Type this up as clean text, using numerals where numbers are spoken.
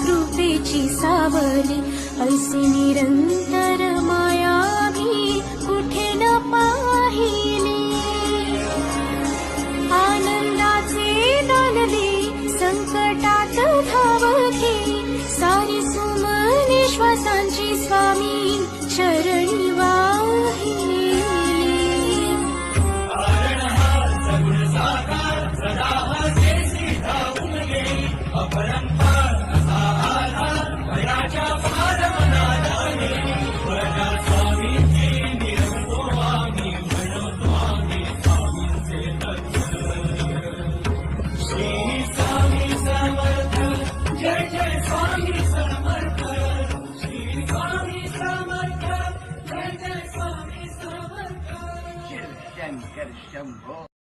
कृपेची सावली, ऐसी निरंतर माया मी कुठे न पाहिली. आनंदाचे दान दे, संकटात धावते, सारी सुमने श्वासांची स्वामी चरणी वाहिली. शंकर शंभो